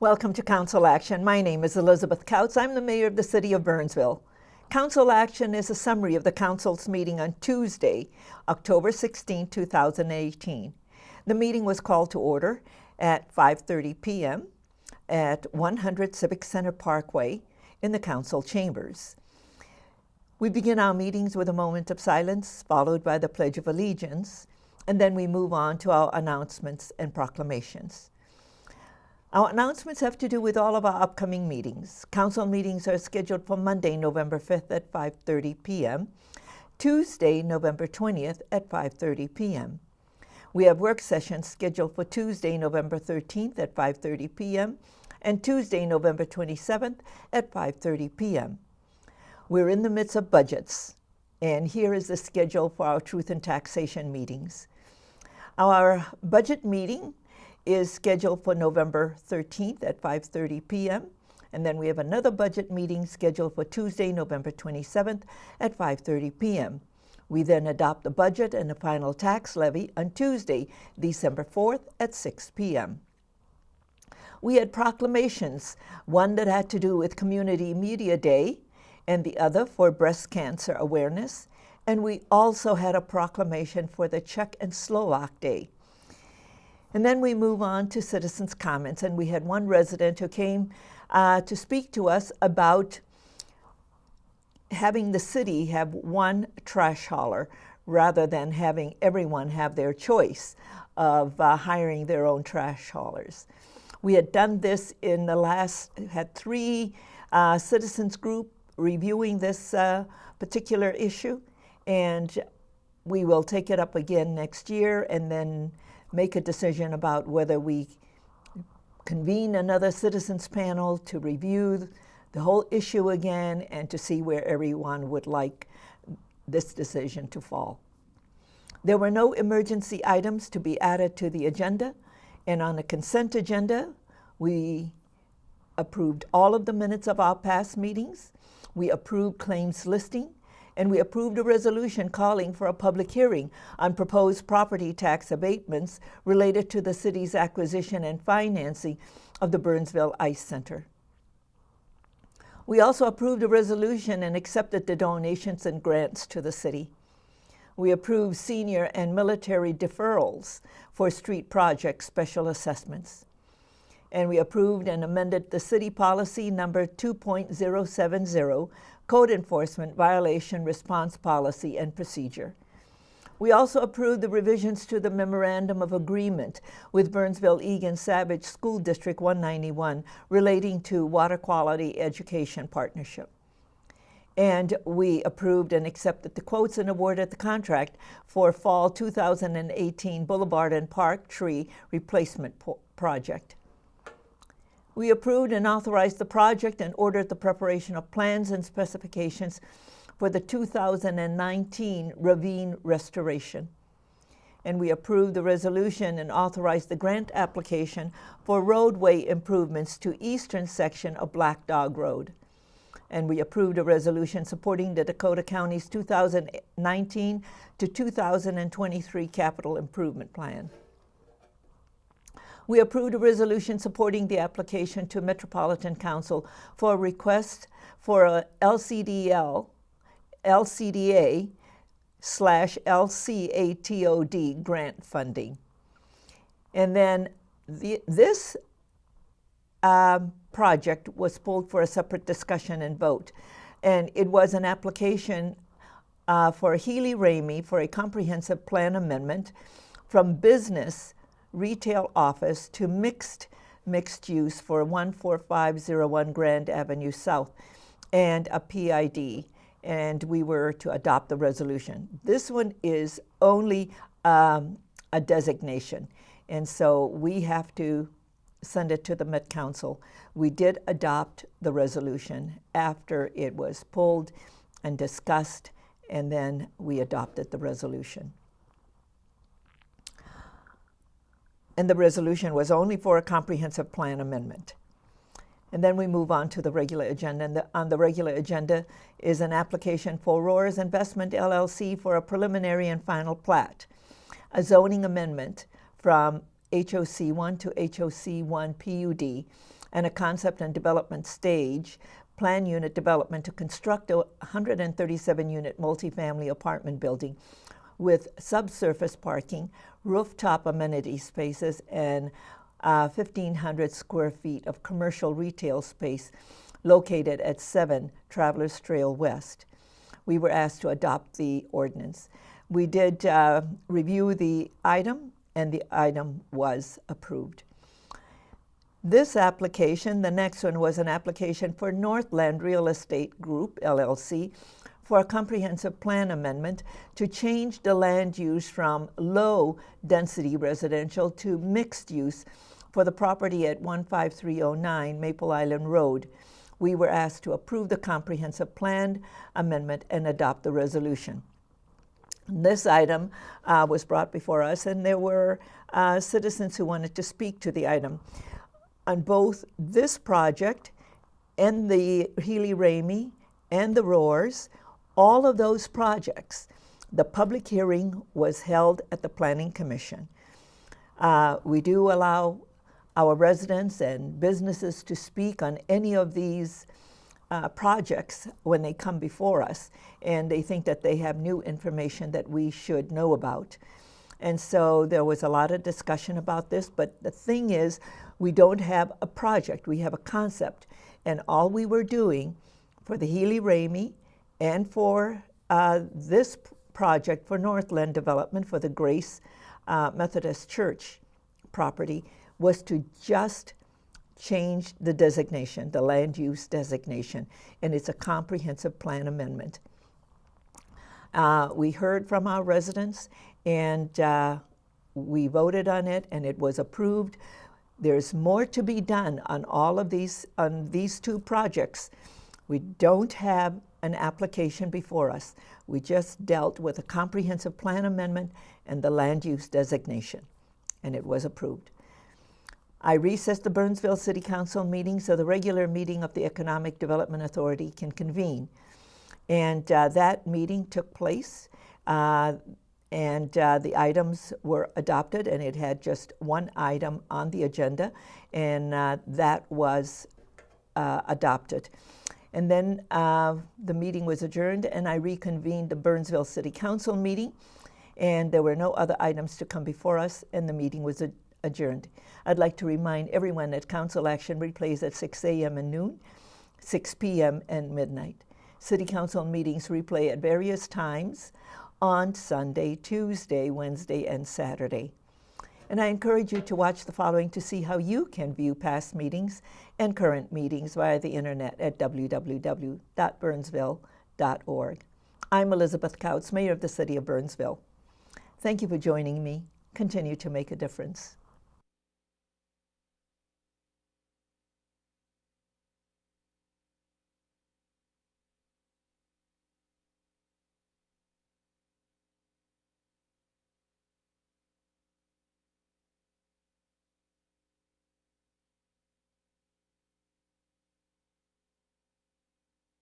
Welcome to Council Action. My name is Elizabeth Couts. I'm the mayor of the city of Burnsville. Council Action is a summary of the council's meeting on Tuesday, October 16, 2018. The meeting was called to order at 5:30 p.m. at 100 Civic Center Parkway in the council chambers. We begin our meetings with a moment of silence, followed by the Pledge of Allegiance, and then we move on to our announcements and proclamations. Our announcements have to do with all of our upcoming meetings. Council meetings are scheduled for Monday, November 5th at 5:30 p.m., Tuesday, November 20th at 5:30 p.m. We have work sessions scheduled for Tuesday, November 13th at 5:30 p.m. and Tuesday, November 27th at 5:30 p.m. We're in the midst of budgets, and here is the schedule for our Truth and Taxation meetings. Our budget meeting is scheduled for November 13th at 5:30 p.m. And then we have another budget meeting scheduled for Tuesday, November 27th at 5:30 p.m. We then adopt the budget and the final tax levy on Tuesday, December 4th at 6 p.m. We had proclamations, one that had to do with Community Media Day and the other for breast cancer awareness. And we also had a proclamation for the Czech and Slovak Day. And then we move on to citizens' comments, and we had one resident who came to speak to us about having the city have one trash hauler rather than having everyone have their choice of hiring their own trash haulers. We had done this in the had three citizens group reviewing this particular issue, and we will take it up again next year and then make a decision about whether we convene another citizens panel to review the whole issue again and to see where everyone would like this decision to fall. There were no emergency items to be added to the agenda, and on the consent agenda, we approved all of the minutes of our past meetings. We approved claims listing, and we approved a resolution calling for a public hearing on proposed property tax abatements related to the city's acquisition and financing of the Burnsville Ice Center. We also approved a resolution and accepted the donations and grants to the city. We approved senior and military deferrals for street project special assessments. And we approved and amended the city policy number 2.070, Code Enforcement Violation Response Policy and Procedure. We also approved the revisions to the Memorandum of Agreement with Burnsville-Egan Savage School District 191 relating to Water Quality Education Partnership. And we approved and accepted the quotes and awarded the contract for Fall 2018 Boulevard and Park Tree Replacement Project. We approved and authorized the project and ordered the preparation of plans and specifications for the 2019 ravine restoration. And we approved the resolution and authorized the grant application for roadway improvements to eastern section of Black Dog Road. And we approved a resolution supporting the Dakota County's 2019 to 2023 capital improvement plan. We approved a resolution supporting the application to Metropolitan Council for a request for a LCDA /LCATOD grant funding. And then this project was pulled for a separate discussion and vote. And it was an application for Healy Ramey for a comprehensive plan amendment from business retail office to mixed use for 14501 Grand Avenue South and a PID, and we were to adopt the resolution. This one is only a designation, and so we have to send it to the Met Council. We did adopt the resolution after it was pulled and discussed, and then we adopted the resolution. And the resolution was only for a comprehensive plan amendment. And then we move on to the regular agenda. And on the regular agenda is an application for Roars Investment LLC for a preliminary and final plat, a zoning amendment from HOC 1 to HOC 1 PUD and a concept and development stage plan unit development to construct a 137-unit multifamily apartment building with subsurface parking, rooftop amenity spaces, and 1,500 square feet of commercial retail space located at 7 Travelers Trail West. We were asked to adopt the ordinance. We did review the item, and the item was approved. This application, the next one, was an application for Northland Real Estate Group, LLC, for a comprehensive plan amendment to change the land use from low-density residential to mixed use for the property at 15309 Maple Island Road. We were asked to approve the comprehensive plan amendment and adopt the resolution. This item was brought before us, and there were citizens who wanted to speak to the item. On both this project and the Healy-Ramey and the Roars, all of those projects, the public hearing was held at the Planning Commission. We do allow our residents and businesses to speak on any of these projects when they come before us, and they think that they have new information that we should know about. And so there was a lot of discussion about this, but the thing is, we don't have a project, we have a concept. And all we were doing for the Healy-Ramey and for this project for Northland Development for the Grace Methodist Church property was to just change the designation, the land use designation, and it's a comprehensive plan amendment. We heard from our residents, and we voted on it, and it was approved. There's more to be done on all of these, on these two projects. We don't have an application before us. We just dealt with a comprehensive plan amendment and the land use designation, and it was approved. I recessed the Burnsville City Council meeting so the regular meeting of the Economic Development Authority can convene. And that meeting took place, and the items were adopted, and it had just one item on the agenda, and that was adopted. And then the meeting was adjourned, and I reconvened the Burnsville City Council meeting, and there were no other items to come before us, and the meeting was adjourned. I'd like to remind everyone that council action replays at 6 a.m. and noon, 6 p.m. and midnight. City Council meetings replay at various times on Sunday, Tuesday, Wednesday, and Saturday. And I encourage you to watch the following to see how you can view past meetings and current meetings via the internet at www.burnsville.org. I'm Elizabeth Couts, Mayor of the City of Burnsville. Thank you for joining me. Continue to make a difference.